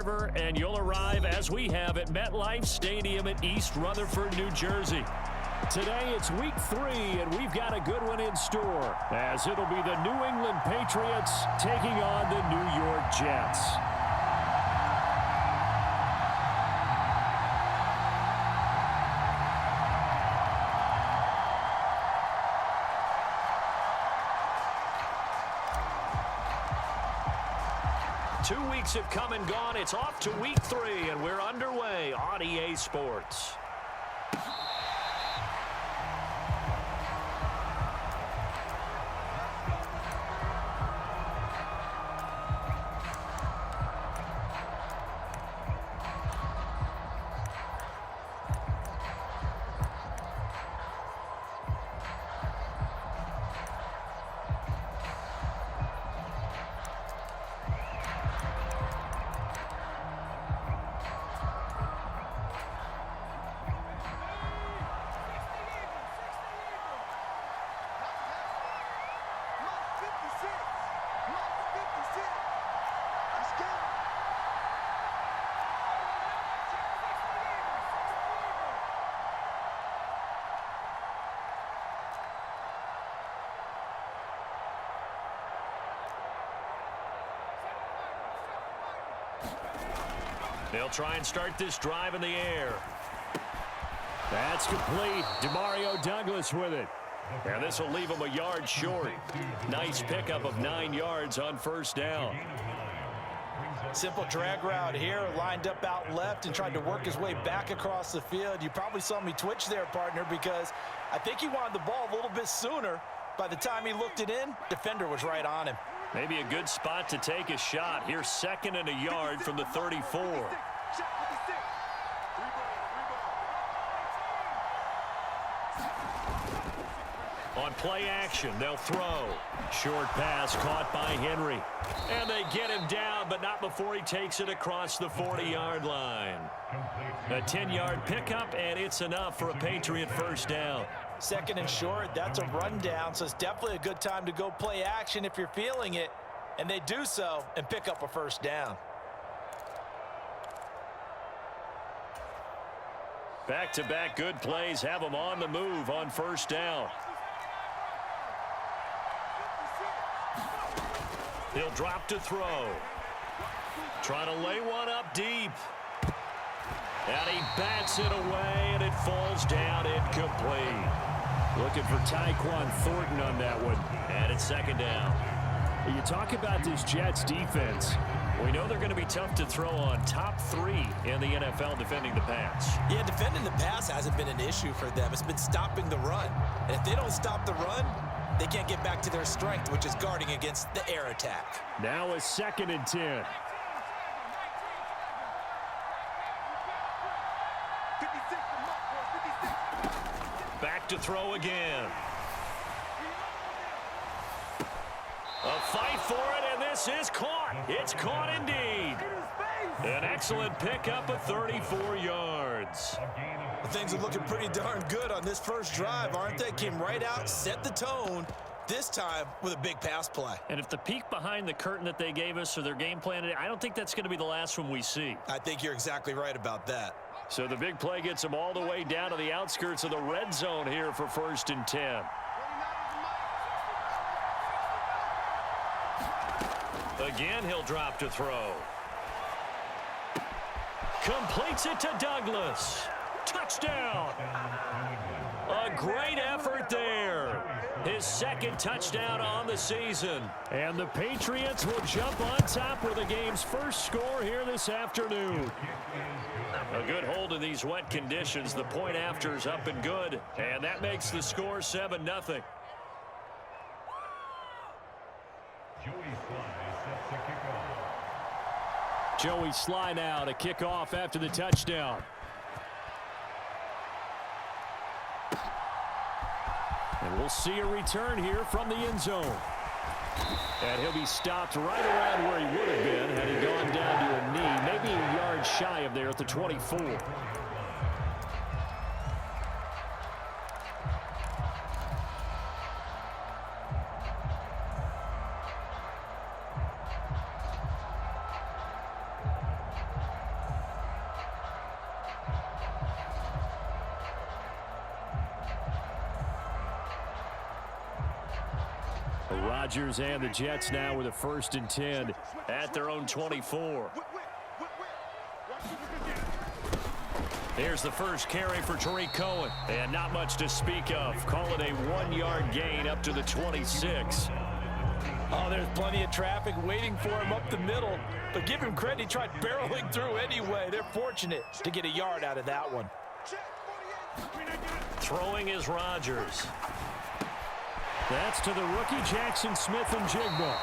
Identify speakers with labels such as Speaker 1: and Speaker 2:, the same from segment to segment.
Speaker 1: And you'll arrive, as we have, at MetLife Stadium in East Rutherford, New Jersey. Today it's week 3, and we've got a good one in store, as it'll be the New England Patriots taking on the New York Jets. Two weeks have come and gone. It's off to week 3, and we're underway on EA Sports. They'll try and start this drive in the air. That's complete. Demario Douglas with it. And this will leave him a yard short. Nice pickup of 9 yards on first down.
Speaker 2: Simple drag route here, lined up out left and tried to work his way back across the field. You probably saw me twitch there, partner, because I think he wanted the ball a little bit sooner. By the time he looked it in, defender was right on him.
Speaker 1: Maybe a good spot to take a shot. Here's 2nd and a yard from the 34. On play action, they'll throw. Short pass caught by Henry. And they get him down, but not before he takes it across the 40-yard line. A 10-yard pickup, and it's enough for a Patriot first down.
Speaker 2: 2nd and short, that's a rundown, so it's definitely a good time to go play action if you're feeling it. And they do so and pick up a first down.
Speaker 1: Back-to-back good plays have them on the move on first down. He'll drop to throw. Trying to lay one up deep. And he bats it away, and it falls down incomplete. Looking for Tyquan Thornton on that one. And it's 2nd down. You talk about this Jets defense. We know they're going to be tough to throw on. Top 3 in the NFL defending the pass.
Speaker 2: Yeah, defending the pass hasn't been an issue for them. It's been stopping the run. And if they don't stop the run, they can't get back to their strength, which is guarding against the air attack.
Speaker 1: Now a 2nd and 10. Back to throw again. A fight for it, and this is caught. It's caught indeed. An excellent pickup of 34 yards.
Speaker 2: Things are looking pretty darn good on this first drive, aren't they? Came right out, set the tone, this time with a big pass play.
Speaker 1: And if the peek behind the curtain that they gave us or their game plan, I don't think that's going to be the last one we see.
Speaker 2: I think you're exactly right about that.
Speaker 1: So the big play gets them all the way down to the outskirts of the red zone here for 1st and 10. Again, he'll drop to throw. Completes it to Douglas. Touchdown. A great effort there. His 2nd touchdown on the season. And the Patriots will jump on top with the game's first score here this afternoon. A good hold in these wet conditions. The point after is up and good. And that makes the score 7-0. Joey Sly now to kick off after the touchdown. And we'll see a return here from the end zone. And he'll be stopped right around where he would have been had he gone down to a knee, maybe a yard shy of there at the 24. Rodgers and the Jets now with a 1st and 10 at their own 24. Here's the first carry for Tariq Cohen. And not much to speak of. Call it a 1-yard gain up to the 26.
Speaker 2: Oh, there's plenty of traffic waiting for him up the middle. But give him credit, he tried barreling through anyway. They're fortunate to get a yard out of that one.
Speaker 1: Throwing is Rodgers. That's to the rookie Jackson Smith-Njigba.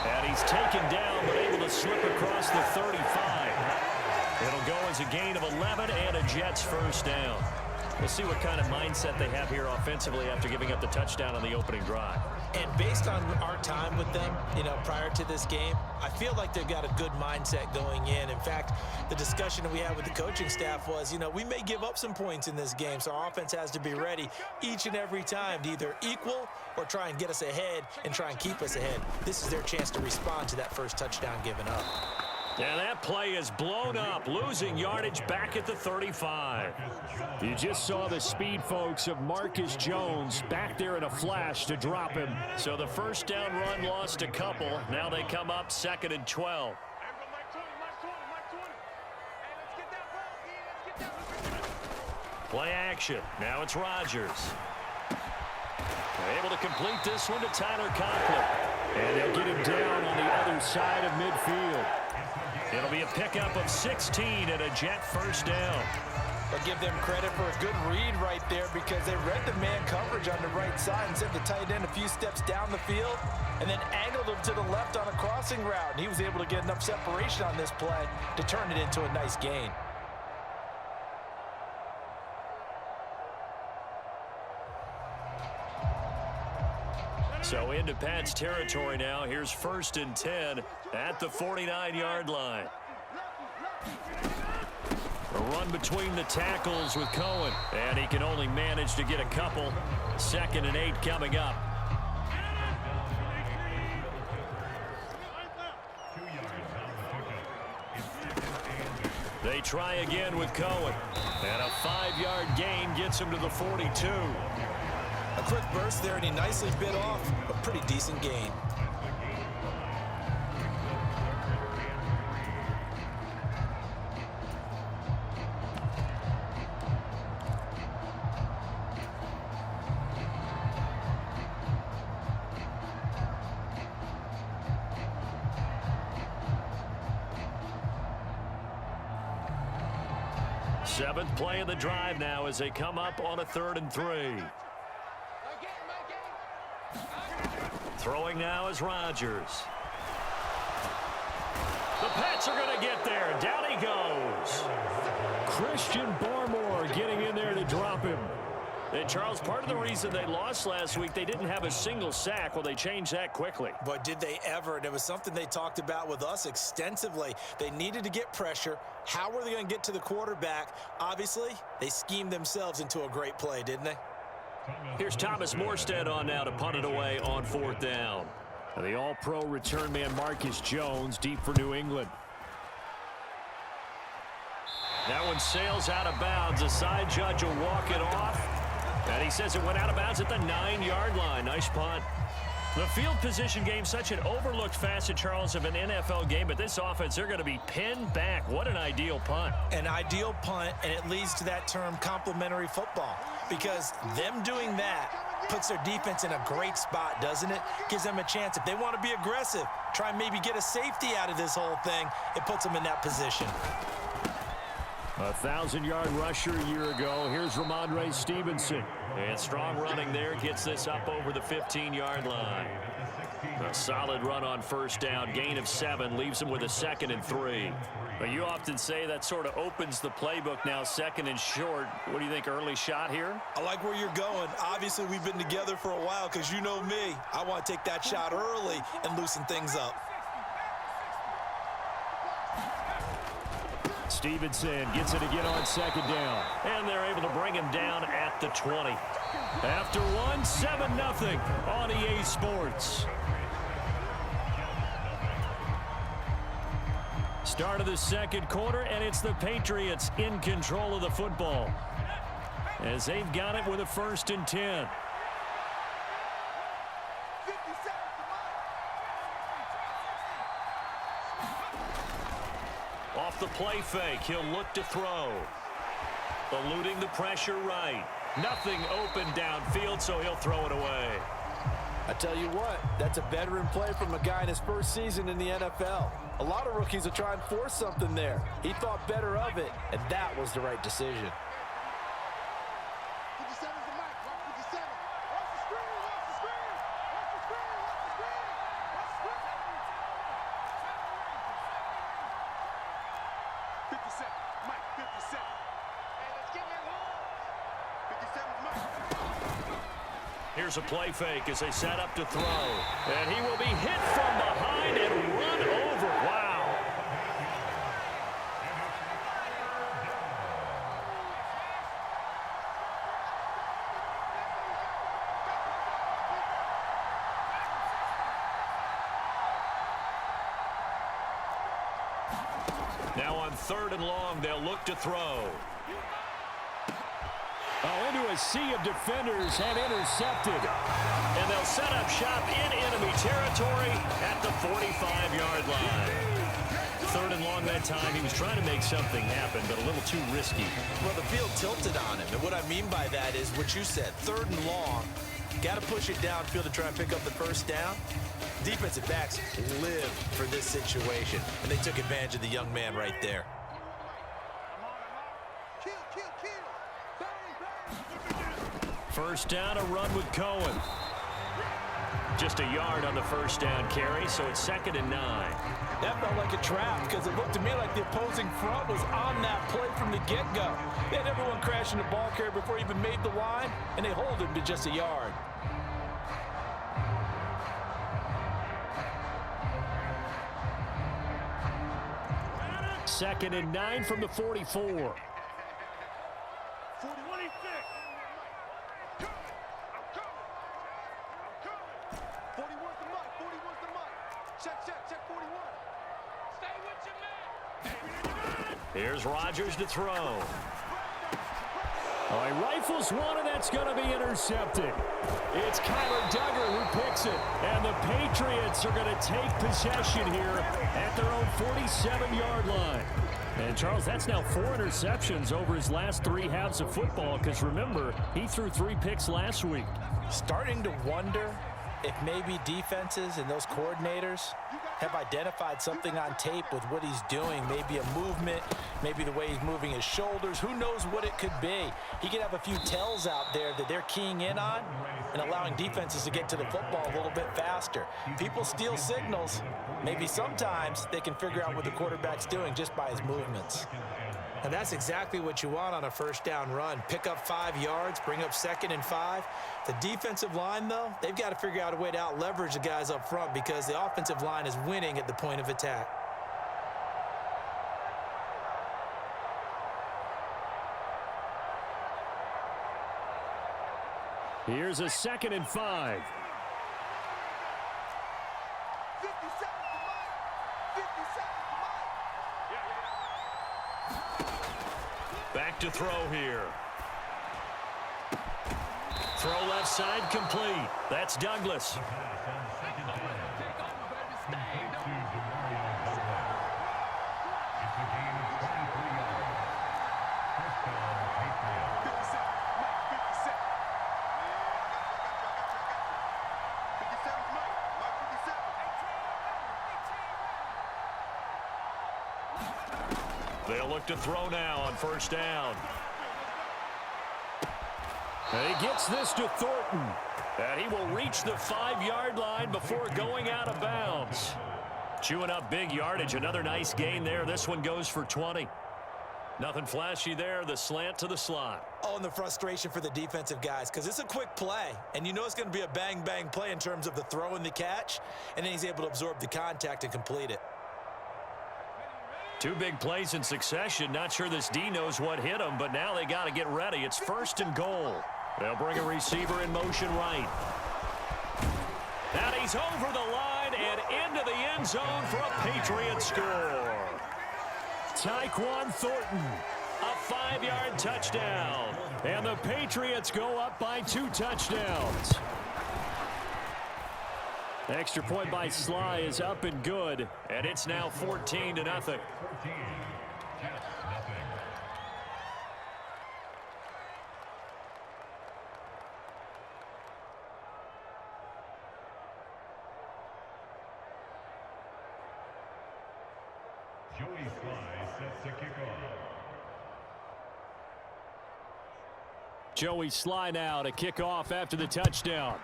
Speaker 1: And he's taken down but able to slip across the 35. It'll go as a gain of 11 and a Jets 1st down. We'll see what kind of mindset they have here offensively after giving up the touchdown on the opening drive.
Speaker 2: And based on our time with them, prior to this game, I feel like they've got a good mindset going in. In fact, the discussion that we had with the coaching staff was, we may give up some points in this game, so our offense has to be ready each and every time to either equal or try and get us ahead and try and keep us ahead. This is their chance to respond to that first touchdown given up.
Speaker 1: And that play is blown up, losing yardage back at the 35. You just saw the speed, folks, of Marcus Jones back there in a flash to drop him. So the 1st down run lost a couple. Now they come up 2nd and 12. Play action. Now it's Rodgers. Able to complete this one to Tyler Conklin. And they'll get him down on the other side of midfield. It'll be a pickup of 16 and a Jet 1st down.
Speaker 2: But give them credit for a good read right there because they read the man coverage on the right side and sent the tight end a few steps down the field and then angled him to the left on a crossing route. And he was able to get enough separation on this play to turn it into a nice gain.
Speaker 1: So into Pat's territory now. Here's 1st and 10 at the 49-yard line. A run between the tackles with Cohen. And he can only manage to get a couple. 2nd and 8 coming up. They try again with Cohen. And a 5-yard gain gets him to the 42.
Speaker 2: A quick burst there, and he nicely bit off a pretty decent gain.
Speaker 1: Seventh play of the drive now as they come up on a 3rd and 3. Throwing now is Rodgers. The Pats are going to get there. Down he goes. Christian Barmore getting in there to drop him. And Charles, part of the reason they lost last week, they didn't have a single sack. Well, they changed that quickly.
Speaker 2: But did they ever? And it was something they talked about with us extensively. They needed to get pressure. How were they going to get to the quarterback? Obviously, they schemed themselves into a great play, didn't they?
Speaker 1: Here's Thomas Morstead on now to punt it away on 4th down. And the all-pro return man Marcus Jones deep for New England. That one sails out of bounds. The side judge will walk it off. And he says it went out of bounds at the 9-yard line. Nice punt. The field position game, such an overlooked facet, Charles, of an NFL game. But this offense, they're going to be pinned back. What an ideal punt.
Speaker 2: An ideal punt, and it leads to that term complementary football. Because them doing that puts their defense in a great spot, doesn't it? Gives them a chance. If they want to be aggressive, try and maybe get a safety out of this whole thing, it puts them in that position.
Speaker 1: A 1,000-yard rusher a year ago. Here's Ramondre Stevenson. And strong running there gets this up over the 15-yard line. A solid run on 1st down. Gain of 7 leaves him with a 2nd and 3. But you often say that sort of opens the playbook now, 2nd and short. What do you think, early shot here?
Speaker 2: I like where you're going. Obviously, we've been together for a while because you know me. I want to take that shot early and loosen things up.
Speaker 1: Stevenson gets it again on 2nd down. And they're able to bring him down at the 20. After one, 7-0 on EA Sports. Start of the 2nd quarter, and it's the Patriots in control of the football as they've got it with a 1st and 10. Off the play fake, he'll look to throw. Eluding the pressure right. Nothing open downfield, so he'll throw it away.
Speaker 2: I tell you what, that's a veteran play from a guy in his first season in the NFL. A lot of rookies will try and force something there. He thought better of it, and that was the right decision.
Speaker 1: Here's a play fake as they set up to throw. And he will be hit from behind and run over. Wow. Now on 3rd and long, they'll look to throw.
Speaker 3: Into a sea of defenders and intercepted.
Speaker 1: And they'll set up shop in enemy territory at the 45-yard line. 3rd and long that time. He was trying to make something happen, but a little too risky.
Speaker 2: Well, the field tilted on him, and what I mean by that is what you said, 3rd and long. Got to push it downfield to try and pick up the first down. Defensive backs live for this situation, and they took advantage of the young man right there.
Speaker 1: First down, a run with Cohen. Just a yard on the first down carry, so it's 2nd and 9.
Speaker 2: That felt like a trap because it looked to me like the opposing front was on that play from the get-go. They had everyone crashing the ball carrier before he even made the line, and they hold him to just a yard.
Speaker 1: Second and 9 from the 44. Here's Rodgers to throw.
Speaker 3: Oh, he rifles one, and that's going to be intercepted. It's Kyler Duggar who picks it. And the Patriots are going to take possession here at their own 47-yard line. And, Charles, that's now 4 interceptions over his last 3 halves of football because, remember, he threw 3 picks last week.
Speaker 2: Starting to wonder if maybe defenses and those coordinators have identified something on tape with what he's doing. Maybe a movement, maybe the way he's moving his shoulders. Who knows what it could be? He could have a few tells out there that they're keying in on and allowing defenses to get to the football a little bit faster. People steal signals. Maybe sometimes they can figure out what the quarterback's doing just by his movements. And that's exactly what you want on a first down run. Pick up 5 yards, bring up 2nd and 5. The defensive line, though, they've got to figure out a way to out-leverage the guys up front because the offensive line is winning at the point of attack.
Speaker 3: Here's a 2nd and 5.
Speaker 1: Back to throw here. Throw left side complete. That's Douglas. They'll look to throw now on first down.
Speaker 3: And he gets this to Thornton.
Speaker 1: And he will reach the 5-yard line before going out of bounds. Chewing up big yardage. Another nice gain there. This one goes for 20. Nothing flashy there. The slant to the slot.
Speaker 2: Oh, and the frustration for the defensive guys because it's a quick play. And you know it's going to be a bang-bang play in terms of the throw and the catch. And then he's able to absorb the contact and complete it.
Speaker 1: 2 big plays in succession. Not sure this D knows what hit him, but now they got to get ready. It's 1st and goal. They'll bring a receiver in motion right. And he's over the line and into the end zone for a Patriot score.
Speaker 3: Tyquan Thornton.
Speaker 1: A 5-yard touchdown.
Speaker 3: And the Patriots go up by 2 touchdowns.
Speaker 1: Extra point by Sly is up and good, and it's now 14-0.
Speaker 4: Joey Sly sets the kickoff.
Speaker 3: Joey Sly now to kick off after the touchdown.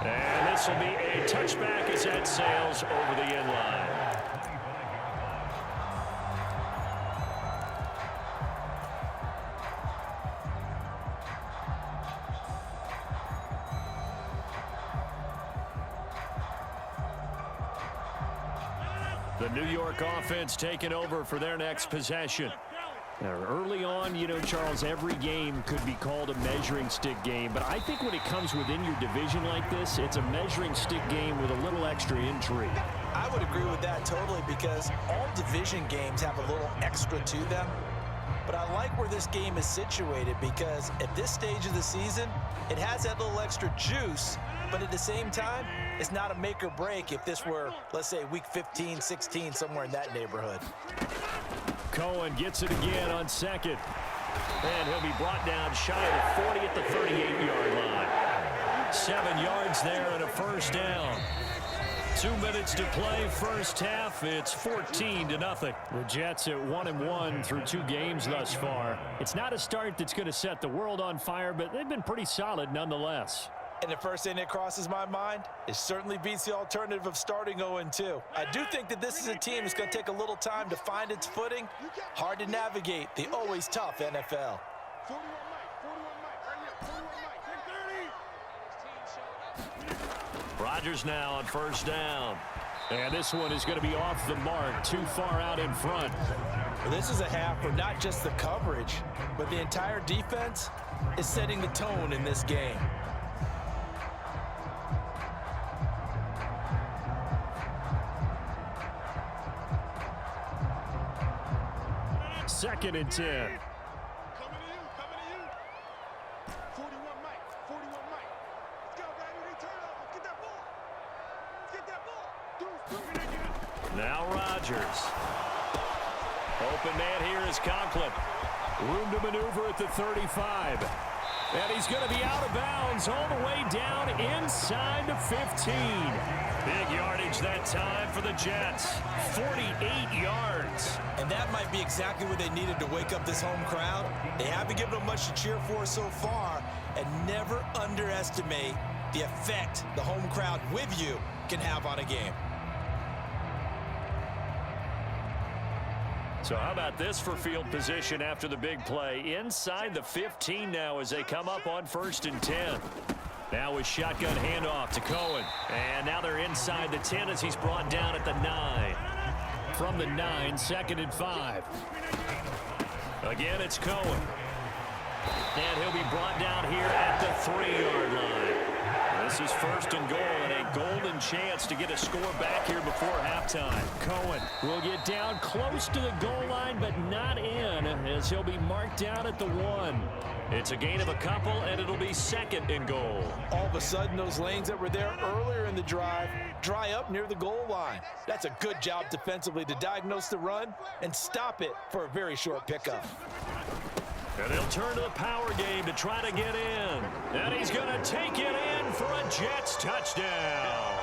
Speaker 1: And this will be a touchback as that sails over the end line. The New York offense taking over for their next possession. Now, early on, you know, Charles, every game could be called a measuring stick game. But I think when it comes within your division like this, it's a measuring stick game with a little extra intrigue.
Speaker 2: I would agree with that totally because all division games have a little extra to them. But I like where this game is situated because at this stage of the season, it has that little extra juice. But at the same time, it's not a make or break if this were, let's say, week 15, 16, somewhere in that neighborhood.
Speaker 1: Cohen gets it again on second. And he'll be brought down shy of the 40 at the 38-yard line. 7 yards there and a first down. 2 minutes to play first half. It's 14-0. The Jets at 1-1 through 2 games thus far. It's not a start that's going to set the world on fire, but they've been pretty solid nonetheless.
Speaker 2: And the first thing that crosses my mind, it certainly beats the alternative of starting 0-2. I do think that this is a team that's going to take a little time to find its footing. Hard to navigate the always tough NFL.
Speaker 1: Rodgers now on first down. And this one is going to be off the mark, too far out in front.
Speaker 2: Well, this is a half where not just the coverage, but the entire defense is setting the tone in this game.
Speaker 3: Second and 10.
Speaker 5: Coming to you. 41 Mike. Let's go, baby. They turn over. Get that ball.
Speaker 1: Now Rodgers. Open man here is Conklin.
Speaker 3: Room to maneuver at the 35. And he's going to be out of bounds all the way down inside the 15.
Speaker 1: Big yardage that time for the Jets. 48 yards.
Speaker 2: And that might be exactly what they needed to wake up this home crowd. They haven't given them much to cheer for so far. And never underestimate the effect the home crowd with you can have on a game.
Speaker 1: So how about this for field position after the big play? Inside the 15 now as they come up on 1st and 10. Now with shotgun handoff to Cohen. And now they're inside the 10 as he's brought down at the 9.
Speaker 3: From the 9, 2nd and 5.
Speaker 1: Again, it's Cohen. And he'll be brought down here at the 3-yard line. This is 1st and goal and a golden chance to get a score back here before halftime.
Speaker 3: Cohen will get down close to the goal line, but not in, as he'll be marked down at the 1.
Speaker 1: It's a gain of a couple, and it'll be 2nd and goal.
Speaker 2: All of a sudden, those lanes that were there earlier in the drive dry up near the goal line. That's a good job defensively to diagnose the run and stop it for a very short pickup.
Speaker 1: And they'll turn to the power game to try to get in. And he's going to take it in for a Jets touchdown.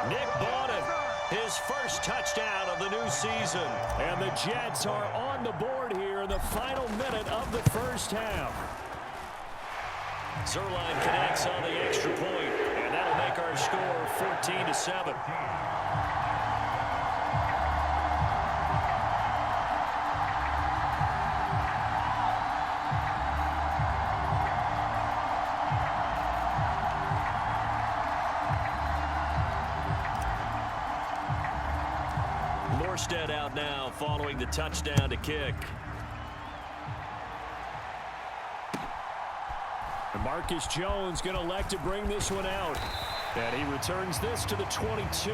Speaker 1: Nick Bawden, his first touchdown of the new season.
Speaker 3: And the Jets are on the board here in the final minute of the first half.
Speaker 1: Zerline connects on the extra point, and that'll make our score 14-7. Morstead out now following the touchdown to kick.
Speaker 3: And Marcus Jones going to elect to bring this one out. And he returns this to the 22.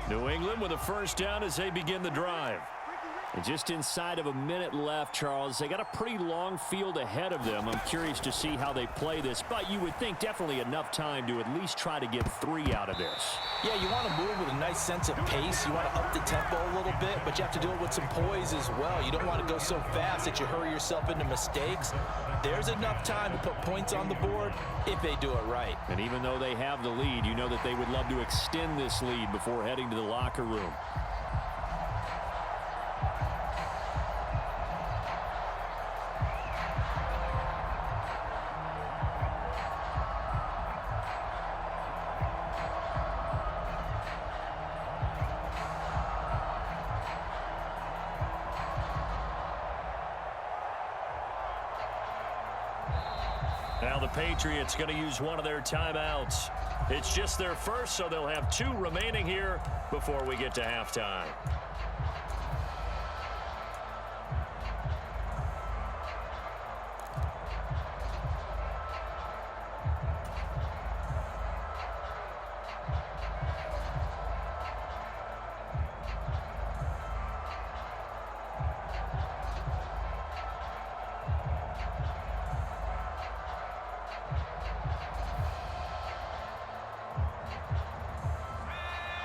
Speaker 1: New England with a first down as they begin the drive.
Speaker 3: And just inside of a minute left, Charles. They got a pretty long field ahead of them. I'm curious to see how they play this, but you would think definitely enough time to at least try to get 3 out of this.
Speaker 2: Yeah, you want to move with a nice sense of pace. You want to up the tempo a little bit, but you have to do it with some poise as well. You don't want to go so fast that you hurry yourself into mistakes. There's enough time to put points on the board if they do it right.
Speaker 3: And even though they have the lead, you know that they would love to extend this lead before heading to the locker room.
Speaker 1: Now the Patriots going to use one of their timeouts. It's just their first, so they'll have 2 remaining here before we get to halftime.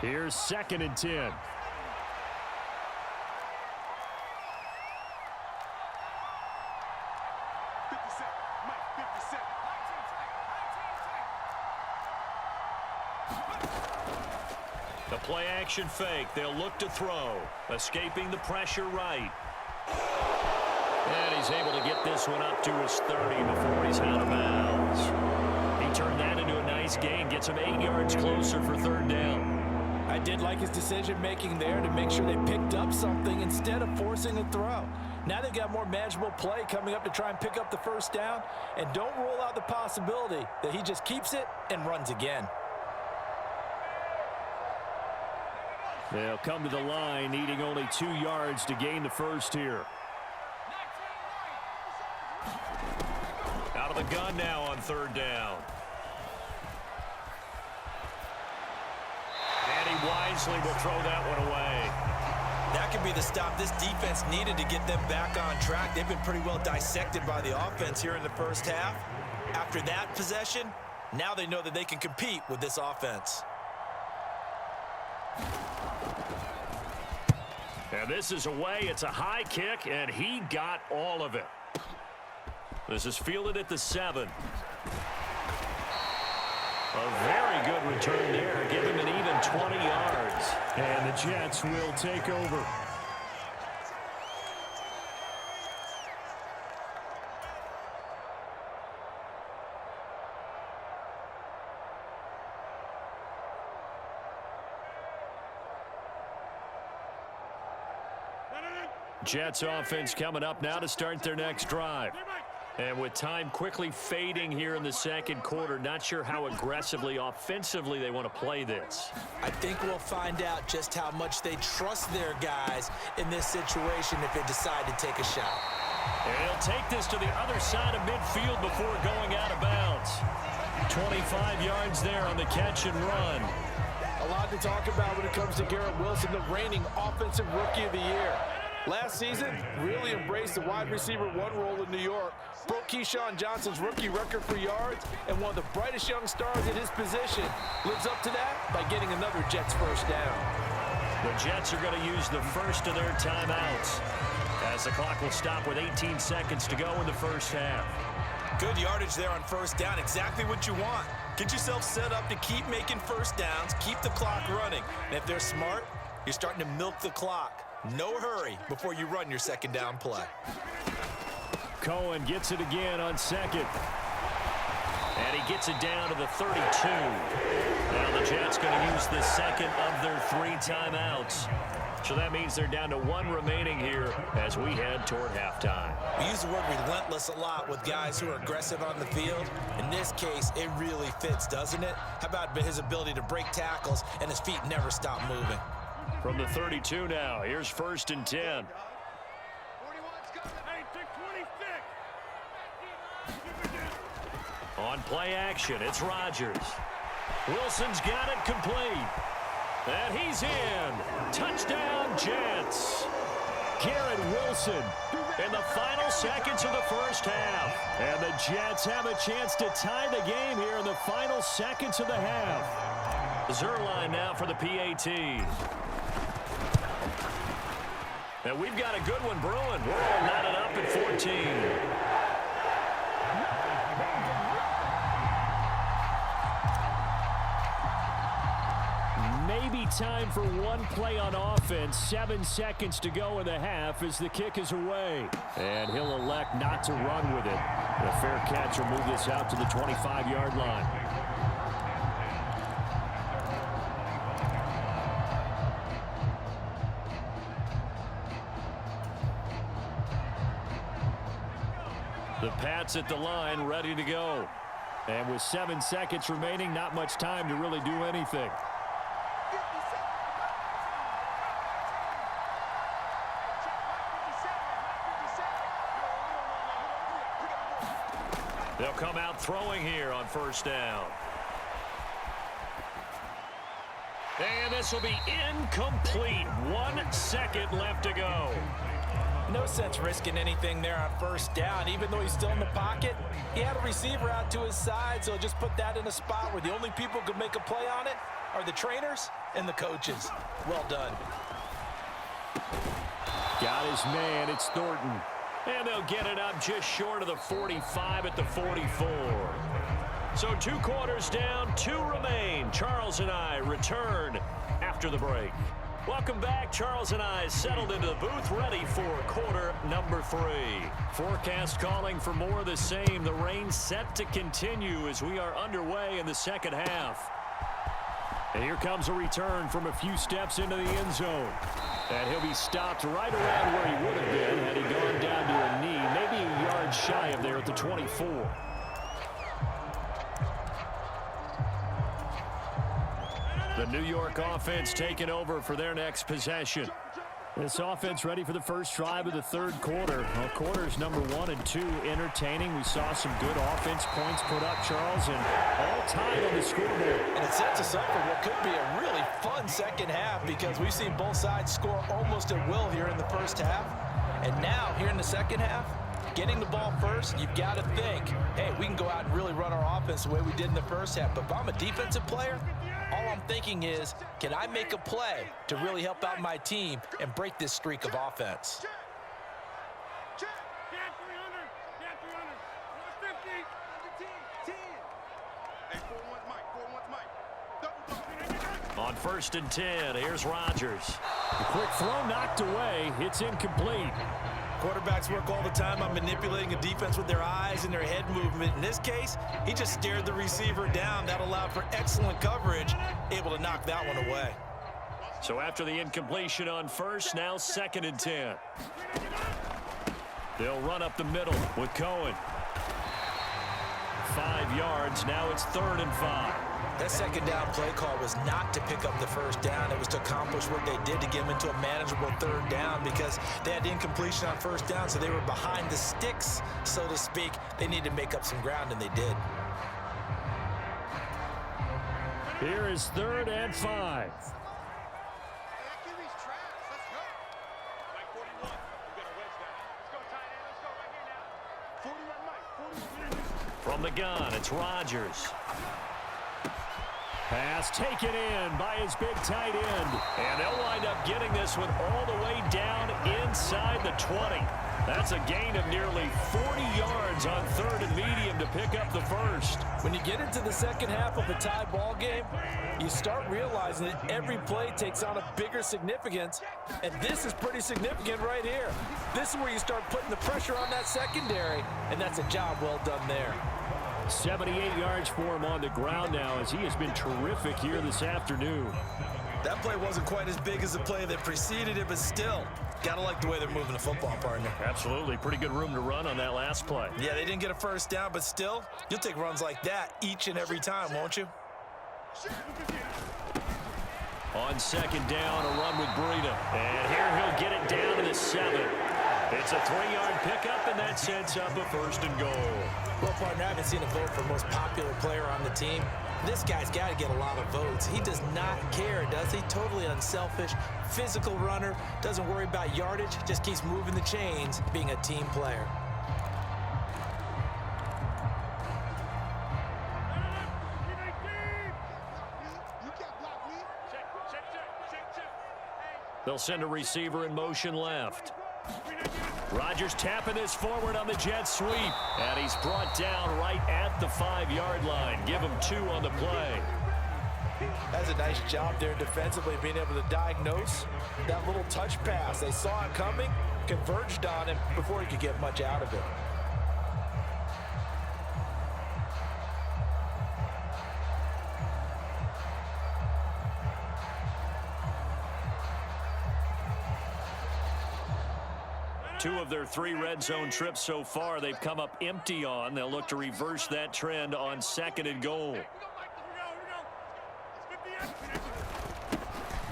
Speaker 3: Here's 2nd and 10.
Speaker 5: 50 seconds. Mike, 50 seconds.
Speaker 1: The play action fake. They'll look to throw. Escaping the pressure right. And he's able to get this one up to his 30 before he's out of bounds. He turned that into a nice gain. Gets him 8 yards closer for 3rd down.
Speaker 2: I did like his decision-making there to make sure they picked up something instead of forcing a throw. Now they've got more manageable play coming up to try and pick up the first down, and don't rule out the possibility that he just keeps it and runs again.
Speaker 3: They'll come to the line, needing only 2 yards to gain the first here.
Speaker 1: Out of the gun now on 3rd down. And he wisely will throw that one away.
Speaker 2: That could be the stop this defense needed to get them back on track. They've been pretty well dissected by the offense here in the first half. After that possession, now they know that they can compete with this offense.
Speaker 1: And this is away. It's a high kick, and he got all of it. This is fielded at the 7. A very good return there. Give him an even 20 yards.
Speaker 3: And the Jets will take over.
Speaker 1: Jets offense coming up now to start their next drive. And with time quickly fading here in the second quarter, not sure how aggressively, offensively they want to play this.
Speaker 2: I think we'll find out just how much they trust their guys in this situation if they decide to take a shot.
Speaker 1: And he'll take this to the other side of midfield before going out of bounds. 25 yards there on the catch and run.
Speaker 2: A lot to talk about when it comes to Garrett Wilson, the reigning offensive rookie of the year. Last season, really embraced the wide receiver 1 role in New York, broke Keyshawn Johnson's rookie record for yards, and one of the brightest young stars at his position lives up to that by getting another Jets first down.
Speaker 1: The Jets are going to use the first of their timeouts as the clock will stop with 18 seconds to go in the first half.
Speaker 2: Good yardage there on first down, exactly what you want. Get yourself set up to keep making first downs, keep the clock running. And if they're smart, you're starting to milk the clock. No hurry before you run your second down play.
Speaker 3: Cohen gets it again on 2nd.
Speaker 1: And he gets it down to the 32. Now the Jets going to use the second of their 3 timeouts. So that means they're down to 1 remaining here as we head toward halftime.
Speaker 2: We use the word relentless a lot with guys who are aggressive on the field. In this case, it really fits, doesn't it? How about his ability to break tackles and his feet never stop moving?
Speaker 1: From the 32 now, here's 1st and 10.
Speaker 5: 41's coming. Hey, take 26.
Speaker 1: On play action, it's Rodgers. Wilson's got it complete. And he's in. Touchdown, Jets.
Speaker 3: Garrett Wilson
Speaker 1: In the final seconds of the first half.
Speaker 3: and the Jets have a chance to tie the game here in the final seconds of the half.
Speaker 1: Zerline now for the PAT. And we've got a good one brewing. We're all knotted up at 14.
Speaker 3: Maybe time for one play on offense. 7 seconds to go in the half as the kick is away. And he'll elect not to run with it. The fair catch will move this out to the 25-yard line.
Speaker 1: The Pats at the line, ready to go.
Speaker 3: And with 7 seconds remaining, not much time to really do anything.
Speaker 1: They'll come out throwing here on first down. And this will be incomplete. 1 second left to go.
Speaker 2: No sense risking anything there on first down. Even though he's still in the pocket, he had a receiver out to his side, so just put that in a spot where the only people who can make a play on it are the trainers and the coaches. Well done.
Speaker 3: Got his man. It's Thornton.
Speaker 1: And they'll get it up just short of the 45 at the 44. So 2 quarters down, 2 remain. Charles and I return after the break. Welcome back. Charles and I settled into the booth, ready for quarter number 3. Forecast calling for more of the same. The rain set to continue as we are underway in the second half.
Speaker 3: And here comes a return from a few steps into the end zone. And he'll be stopped right around where he would have been had he gone down to a knee, maybe a yard shy of there at the 24.
Speaker 1: The New York offense taking over for their next possession.
Speaker 3: This offense ready for the first drive of the third quarter. Well, quarters number 1 and 2 entertaining. We saw some good offense points put up, Charles, and all tied on the scoreboard.
Speaker 2: And it sets us up for what could be a really fun second half because we've seen both sides score almost at will here in the first half. And now, here in the second half, getting the ball first, you've got to think, hey, we can go out and really run our offense the way we did in the first half. But if I'm a defensive player, all I'm thinking is, can I make a play to really help out my team and break this streak of offense?
Speaker 1: On 1st and 10, here's Rodgers.
Speaker 3: The quick throw knocked away. It's incomplete.
Speaker 2: Quarterbacks work all the time on manipulating a defense with their eyes and their head movement. In this case, he just stared the receiver down. That allowed for excellent coverage, able to knock that one away.
Speaker 1: So after the incompletion on first, now 2nd and 10. They'll run up the middle with Cohen. 5 yards, now it's 3rd and 5.
Speaker 2: That second down play call was not to pick up the first down. It was to accomplish what they did to get them into a manageable 3rd down because they had incompletion on first down, so they were behind the sticks, so to speak. They needed to make up some ground, and they did.
Speaker 3: Here is 3rd and 5.
Speaker 1: From the gun, it's Rodgers.
Speaker 3: Pass taken in by his big tight end.
Speaker 1: And they'll wind up getting this one all the way down inside the 20. That's a gain of nearly 40 yards on 3rd and medium to pick up the first.
Speaker 2: When you get into the second half of a tied ball game, you start realizing that every play takes on a bigger significance, and this is pretty significant right here. This is where you start putting the pressure on that secondary, and that's a job well done there.
Speaker 3: 78 yards for him on the ground now as he has been terrific here this afternoon.
Speaker 2: That play wasn't quite as big as the play that preceded it, but still, gotta like the way they're moving the football, partner.
Speaker 1: Absolutely. Pretty good room to run on that last play.
Speaker 2: Yeah, they didn't get a first down, but still, you'll take runs like that each and every time, won't you?
Speaker 1: On 2nd down, a run with Breida. And here he'll get it down to the 7. It's a 3-yard pickup, and that sets up a 1st and goal.
Speaker 2: Well, partner, I haven't seen a vote for most popular player on the team. This guy's got to get a lot of votes. He does not care, does he? Totally unselfish, physical runner, doesn't worry about yardage, just keeps moving the chains, being a team player.
Speaker 1: They'll send a receiver in motion left. Rodgers tapping this forward on the jet sweep. And he's brought down right at the 5-yard line. Give him 2 on the play.
Speaker 2: That's a nice job there defensively, being able to diagnose that little touch pass. They saw it coming, converged on him before he could get much out of it.
Speaker 1: Two of their 3 red zone trips so far, they've come up empty on. They'll look to reverse that trend on 2nd and goal.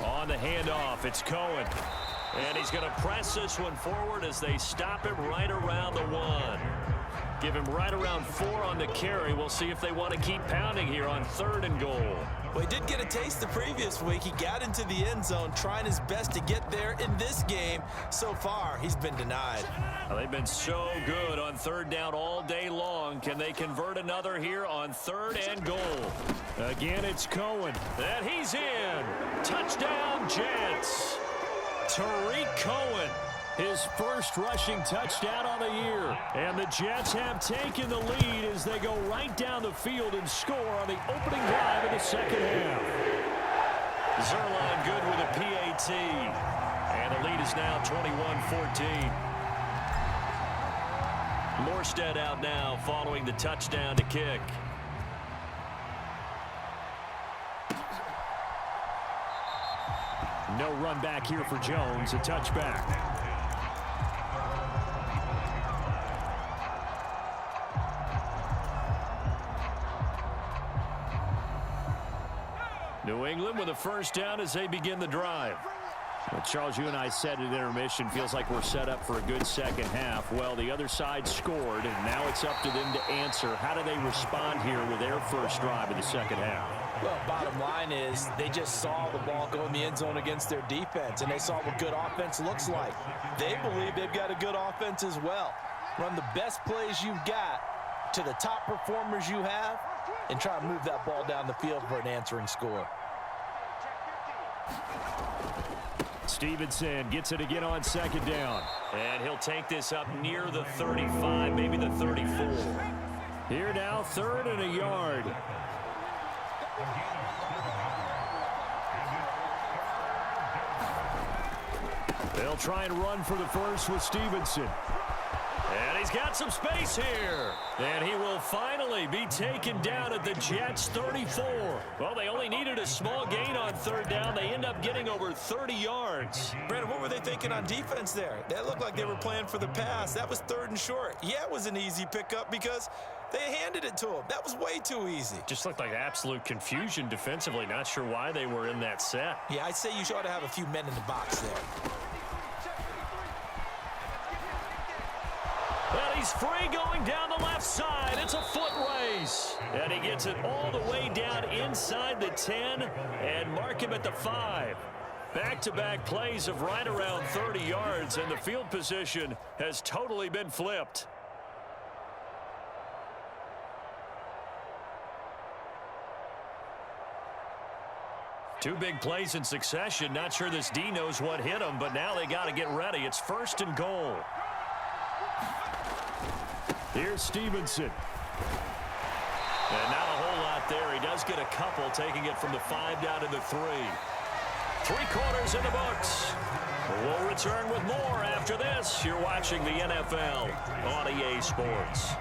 Speaker 1: On the handoff, it's Cohen. And he's going to press this one forward as they stop him right around the 1. Give him right around 4 on the carry. We'll see if they want to keep pounding here on 3rd and goal.
Speaker 2: Well, he did get a taste the previous week. He got into the end zone, trying his best to get there in this game. So far, he's been denied.
Speaker 1: Well, they've been so good on 3rd down all day long. Can they convert another here on 3rd and goal?
Speaker 3: Again, it's Cohen.
Speaker 1: And he's in. Touchdown, Jets. Tariq Cohen.
Speaker 3: His first rushing touchdown on the year. And the Jets have taken the lead as they go right down the field and score on the opening drive of the 2nd half.
Speaker 1: Zerline good with a PAT. And the lead is now 21-14. Morstead out now following the touchdown to kick.
Speaker 3: No run back here for Jones. A touchback.
Speaker 1: New England with a 1st down as they begin the drive.
Speaker 3: Well, Charles, you and I said at intermission, feels like we're set up for a good 2nd half. Well, the other side scored, and now it's up to them to answer. How do they respond here with their first drive of the 2nd half?
Speaker 2: Well, bottom line is they just saw the ball go in the end zone against their defense, and they saw what good offense looks like. They believe they've got a good offense as well. Run the best plays you've got to the top performers you have, and try to move that ball down the field for an answering score.
Speaker 3: Stevenson gets it again on 2nd down.
Speaker 1: And he'll take this up near the 35, maybe the 34.
Speaker 3: Here now, 3rd and a yard. They'll try and run for the first with Stevenson.
Speaker 1: And he's got some space here. And he will finally be taken down at the Jets' 34. Well, they only needed a small gain on 3rd down. They end up getting over 30 yards.
Speaker 2: Brandon, what were they thinking on defense there? That looked like they were playing for the pass. That was 3rd and short. Yeah, it was an easy pickup because they handed it to him. That was way too easy.
Speaker 1: Just looked like absolute confusion defensively. Not sure why they were in that set.
Speaker 2: Yeah, I'd say you ought to have a few men in the box there.
Speaker 1: Well, he's free going down the left side. It's a foot race. And he gets it all the way down inside the 10 and mark him at the 5. Back-to-back plays of right around 30 yards, and the field position has totally been flipped. Two big plays in succession. Not sure this D knows what hit him, but now they got to get ready. It's 1st and goal.
Speaker 3: Here's Stevenson.
Speaker 1: And not a whole lot there. He does get a couple, taking it from the 5 down to the 3. 3 quarters in the books. We'll return with more after this. You're watching the NFL on EA Sports.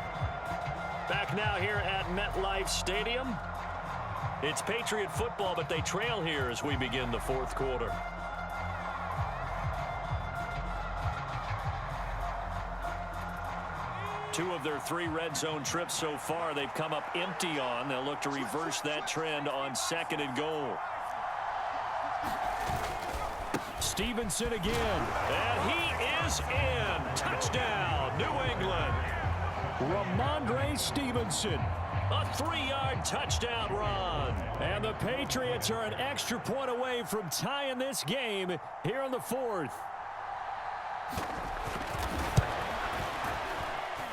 Speaker 1: Back now here at MetLife Stadium. It's Patriot football, but they trail here as we begin the 4th quarter. Two of their 3 red zone trips so far, they've come up empty on. They'll look to reverse that trend on 2nd and goal.
Speaker 3: Stevenson again.
Speaker 1: And he is in. Touchdown, New England.
Speaker 3: Ramondre Stevenson.
Speaker 1: A 3-yard touchdown run.
Speaker 3: And the Patriots are an extra point away from tying this game here in the fourth.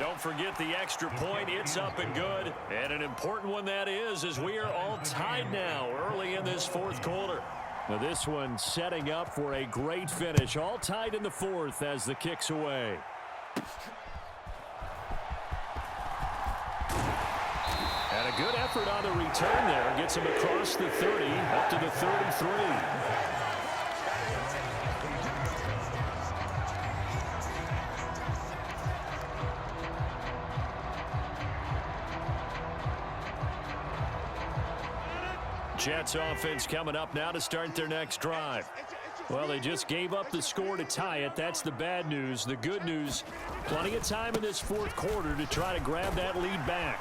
Speaker 1: Don't forget the extra point. It's up and good. And an important one that is, as we are all tied now early in this fourth quarter.
Speaker 3: Now this one setting up for a great finish. All tied in the fourth as the kick's away. And a good effort on the return there. Gets him across the 30, up to the 33. Jets offense coming up now to start their next drive. Well, they just gave up the score to tie it. That's the bad news. The good news, plenty of time in this fourth quarter to try to grab that lead back.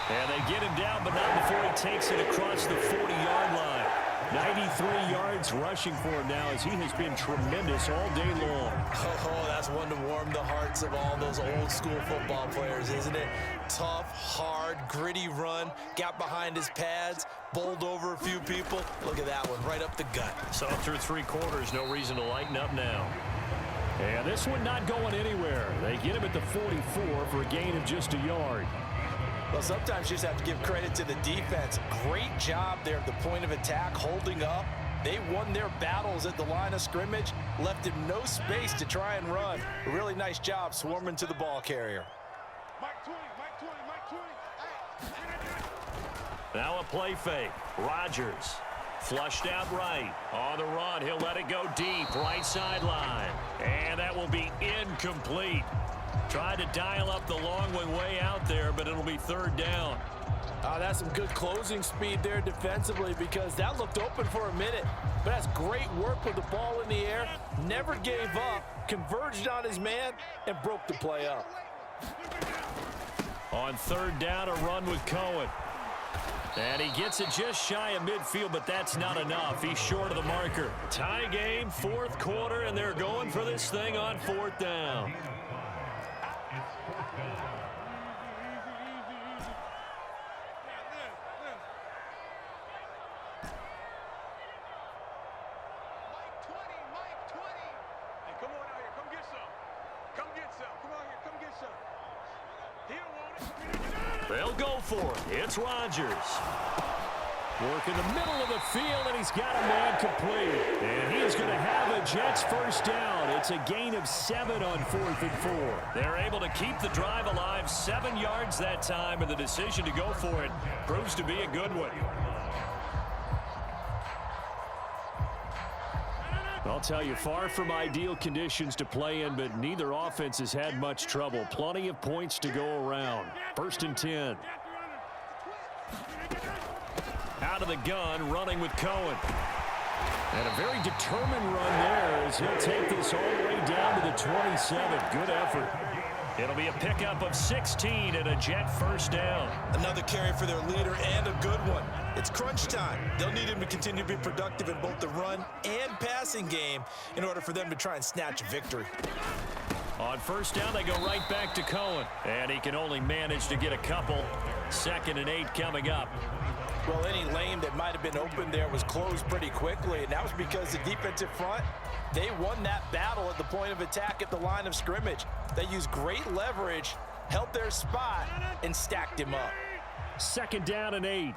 Speaker 3: And they get him down, but not before he takes it across the 40-yard line. 93 yards rushing for him now as he has been tremendous all day long.
Speaker 2: Oh, that's one to warm the hearts of all those old school football players, isn't it? Tough, hard, gritty run, got behind his pads, bowled over a few people. Look at that one, right up the gut.
Speaker 1: So through 3 quarters, no reason to lighten up now.
Speaker 3: And this one not going anywhere. They get him at the 44 for a gain of just a yard.
Speaker 2: Well, sometimes you just have to give credit to the defense. Great job there at the point of attack, holding up. They won their battles at the line of scrimmage, left him no space to try and run. A really nice job swarming to the ball carrier.
Speaker 5: Mike 20, Mike 20, Mike 20. Hey.
Speaker 1: Now a play fake. Rodgers flushed out right. On the run, he'll let it go deep, right sideline. And that will be incomplete. Tried to dial up the long one way out there, but it'll be 3rd down.
Speaker 2: That's some good closing speed there defensively because that looked open for a minute. But that's great work with the ball in the air. Never gave up, converged on his man, and broke the play up.
Speaker 1: On 3rd down, a run with Cohen. And he gets it just shy of midfield, but that's not enough. He's short of the marker. Tie game, 4th quarter, and they're going for this thing on 4th down. They'll go for it. It's Rodgers.
Speaker 3: Work in the middle of the field, and he's got a man complete. And he is going to have a Jets first down. It's a gain of 7 on 4th and 4.
Speaker 1: They're able to keep the drive alive, 7 yards that time, and the decision to go for it proves to be a good one.
Speaker 3: I'll tell you, far from ideal conditions to play in, but neither offense has had much trouble. Plenty of points to go around. 1st and 10.
Speaker 1: Out of the gun, running with Cohen.
Speaker 3: And a very determined run there as he'll take this all the way down to the 27. Good effort.
Speaker 1: It'll be a pickup of 16 and a Jet first down.
Speaker 2: Another carry for their leader and a good one. It's crunch time. They'll need him to continue to be productive in both the run and passing game in order for them to try and snatch a victory.
Speaker 1: On 1st down, they go right back to Cohen. And he can only manage to get a couple. 2nd and 8 coming up.
Speaker 2: Well, any lane that might have been open there was closed pretty quickly, and that was because the defensive front, they won that battle at the point of attack at the line of scrimmage. They used great leverage, held their spot, and stacked him up.
Speaker 3: 2nd down and 8.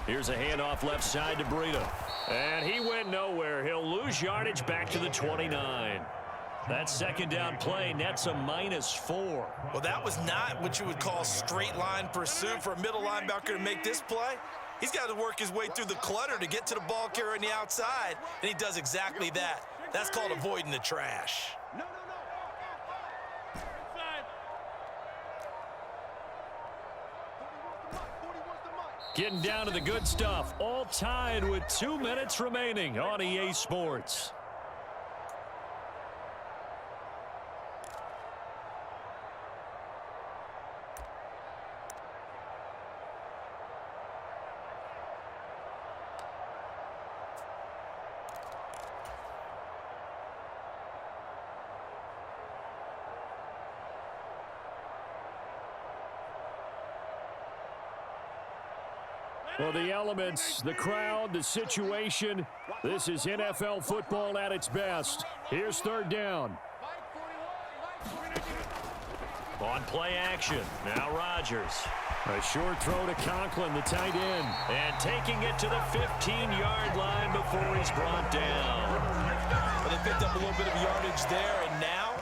Speaker 1: Here's a handoff left side to Breida. And he went nowhere. He'll lose yardage back to the 29. That 2nd down play nets a -4.
Speaker 2: Well, that was not what you would call straight line pursuit for a middle linebacker to make this play. He's got to work his way through the clutter to get to the ball carrier on the outside, and he does exactly that. That's called avoiding the trash.
Speaker 1: Getting down to the good stuff. All tied with 2 minutes remaining on EA Sports.
Speaker 3: Well, the elements, the crowd, the situation, this is NFL football at its best. Here's third down.
Speaker 1: On play action, now Rodgers.
Speaker 3: A short throw to Conklin, the tight end.
Speaker 1: And taking it to the 15-yard line before he's brought down.
Speaker 2: But they picked up a little bit of yardage there, and now,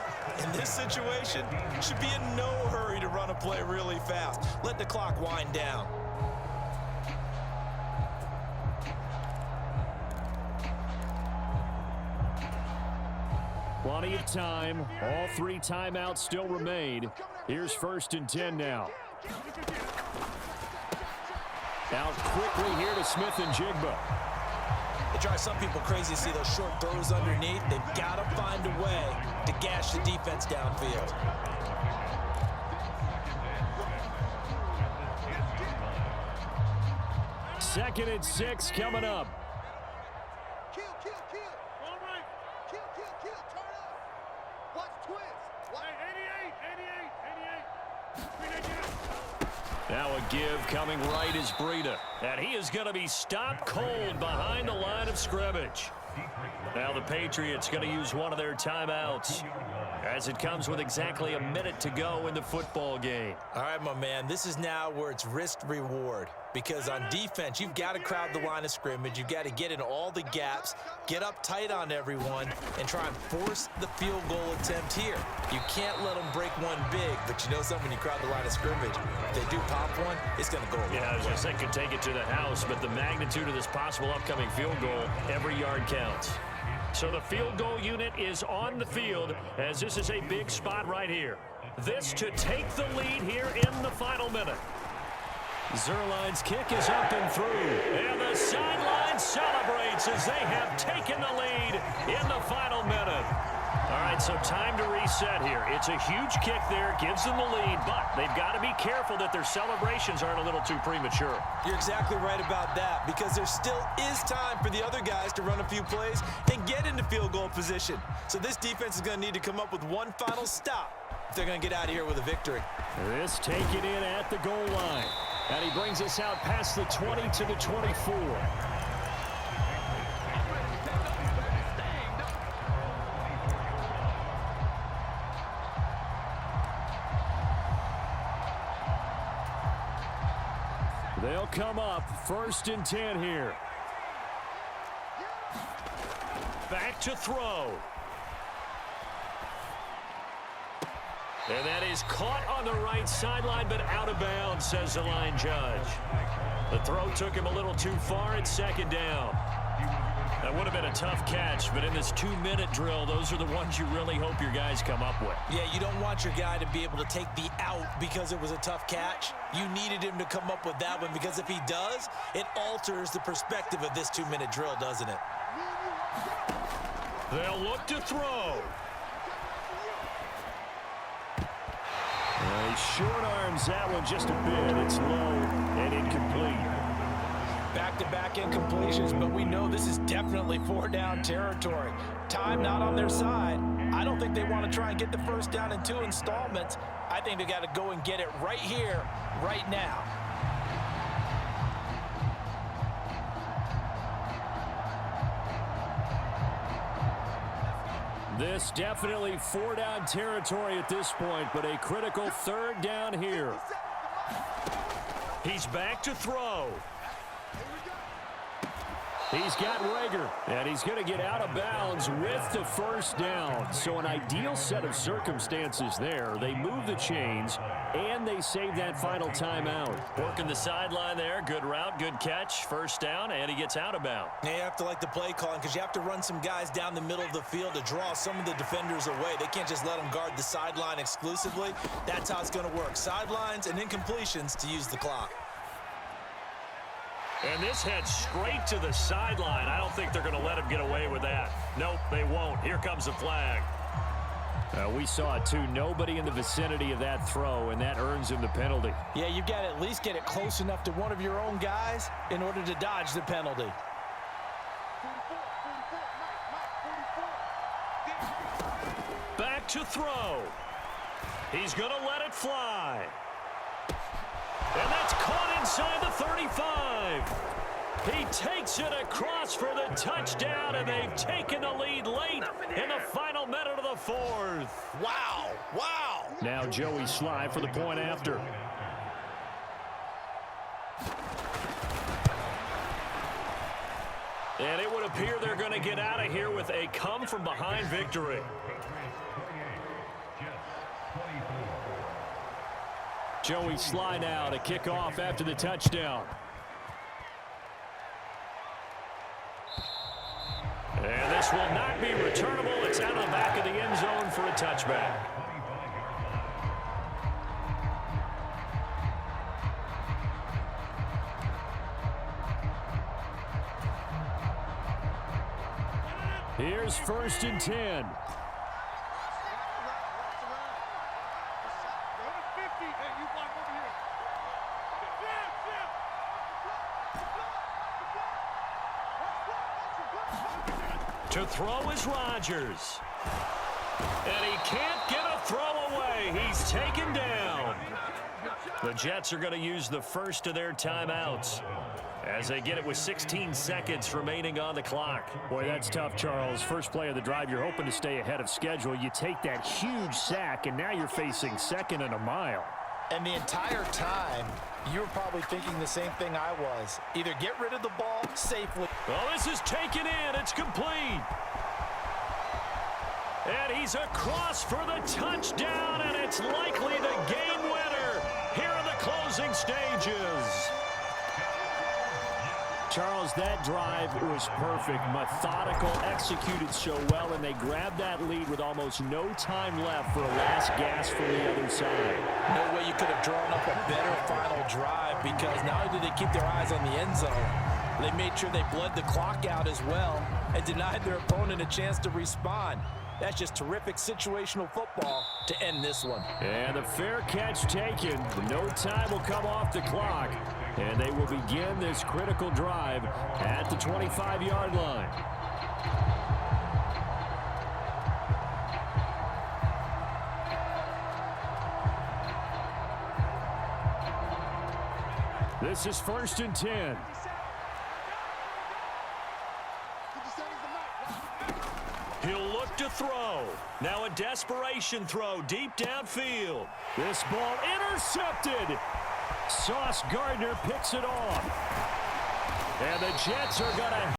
Speaker 2: in this situation, should be in no hurry to run a play really fast. Let the clock wind down.
Speaker 3: Plenty of time. All 3 timeouts still remain. Here's 1st and 10 now. Out quickly here to Smith and Jigba.
Speaker 2: It drives some people crazy to see those short throws underneath. They've got to find a way to gash the defense downfield.
Speaker 3: Second and 6 coming up.
Speaker 5: Kill. All right. Kill. Turn up. Watch twist. Watch. 88.
Speaker 1: Now a give coming right is Breida. And he is going to be stopped cold behind the line of scrimmage. Now the Patriots going to use one of their timeouts as it comes with exactly a minute to go in the football game.
Speaker 2: All right, my man, this is now where it's risk-reward. Because on defense, you've got to crowd the line of scrimmage. You've got to get in all the gaps, get up tight on everyone, and try and force the field goal attempt here. You can't let them break one big, but you know something, when you crowd the line of scrimmage, if they do pop one, it's going to go a long way.
Speaker 1: Yeah, as I could take it to the house, but the magnitude of this possible upcoming field goal, every yard counts. So the field goal unit is on the field as this is a big spot right here. This to take the lead here in the final minute. Zuerlein's kick is up and through. And the sideline celebrates as they have taken the lead in the final minute. All right, so time to reset here. It's a huge kick there, gives them the lead, but they've got to be careful that their celebrations aren't a little too premature.
Speaker 2: You're exactly right about that, because there still is time for the other guys to run a few plays and get into field goal position. So this defense is going to need to come up with one final stop if they're going to get out of here with a victory.
Speaker 3: This taken in at the goal line. And he brings us out past the 20 to the 24. They'll come up 1st and 10 here.
Speaker 1: Back to throw. And that is caught on the right sideline, but out of bounds, says the line judge. The throw took him a little too far at 2nd down. That would have been a tough catch, but in this 2-minute drill, those are the ones you really hope your guys come up with.
Speaker 2: Yeah, you don't want your guy to be able to take the out because it was a tough catch. You needed him to come up with that one, because if he does, it alters the perspective of this 2-minute drill, doesn't it?
Speaker 1: They'll look to throw.
Speaker 3: He short arms that one just a bit. It's low and incomplete.
Speaker 2: Back-to-back incompletions, but we know this is definitely 4-down territory. Time not on their side. I don't think they want to try and get the first down in 2 installments. I think they got to go and get it right here, right now.
Speaker 3: This definitely 4-down territory at this point, but a critical 3rd down here.
Speaker 1: He's back to throw.
Speaker 3: He's got Rager, and he's going to get out of bounds with the 1st down. So an ideal set of circumstances there. They move the chains, and they save that final timeout.
Speaker 1: Working the sideline there. Good route, good catch. 1st down, and he gets out of bounds.
Speaker 2: Yeah, you have to like the play calling, because you have to run some guys down the middle of the field to draw some of the defenders away. They can't just let them guard the sideline exclusively. That's how it's going to work. Sidelines and incompletions to use the clock.
Speaker 1: And this heads straight to the sideline. I don't think they're going to let him get away with that. Nope, they won't. Here comes the flag.
Speaker 3: We saw it too. Nobody in the vicinity of that throw, and that earns him the penalty.
Speaker 2: Yeah, you've got to at least get it close enough to one of your own guys in order to dodge the penalty.
Speaker 1: Back to throw. He's going to let it fly. And that's caught inside the 35. He takes it across for the touchdown, and they've taken the lead late in the final minute of the fourth.
Speaker 2: Wow, wow.
Speaker 3: Now Joey Sly for the point after.
Speaker 1: And it would appear they're going to get out of here with a come-from-behind victory.
Speaker 3: Joey Sly now to kick off after the touchdown.
Speaker 1: And this will not be returnable. It's out of the back of the end zone for a touchback.
Speaker 3: Here's 1st and 10.
Speaker 1: To throw is Rodgers. And he can't get a throw away. He's taken down. The Jets are going to use the first of their timeouts as they get it with 16 seconds remaining on the clock.
Speaker 3: Boy, that's tough, Charles. First play of the drive, you're hoping to stay ahead of schedule. You take that huge sack, and now you're facing 2nd and a mile.
Speaker 2: And the entire time, you were probably thinking the same thing I was. Either get rid of the ball safely.
Speaker 1: Well, this is taken in. It's complete. And he's across for the touchdown, and it's likely the game winner here in the closing stages.
Speaker 3: Charles, that drive was perfect, methodical, executed so well, and they grabbed that lead with almost no time left for a last gasp from the other side.
Speaker 2: No way you could have drawn up a better final drive, because not only did they keep their eyes on the end zone, they made sure they bled the clock out as well and denied their opponent a chance to respond. That's just terrific situational football to end this one.
Speaker 3: And the fair catch taken. No time will come off the clock, and they will begin this critical drive at the 25-yard line. This is 1st and 10.
Speaker 1: He'll look to throw. Now a desperation throw deep downfield.
Speaker 3: This ball intercepted. Sauce Gardner picks it off. And the Jets are going to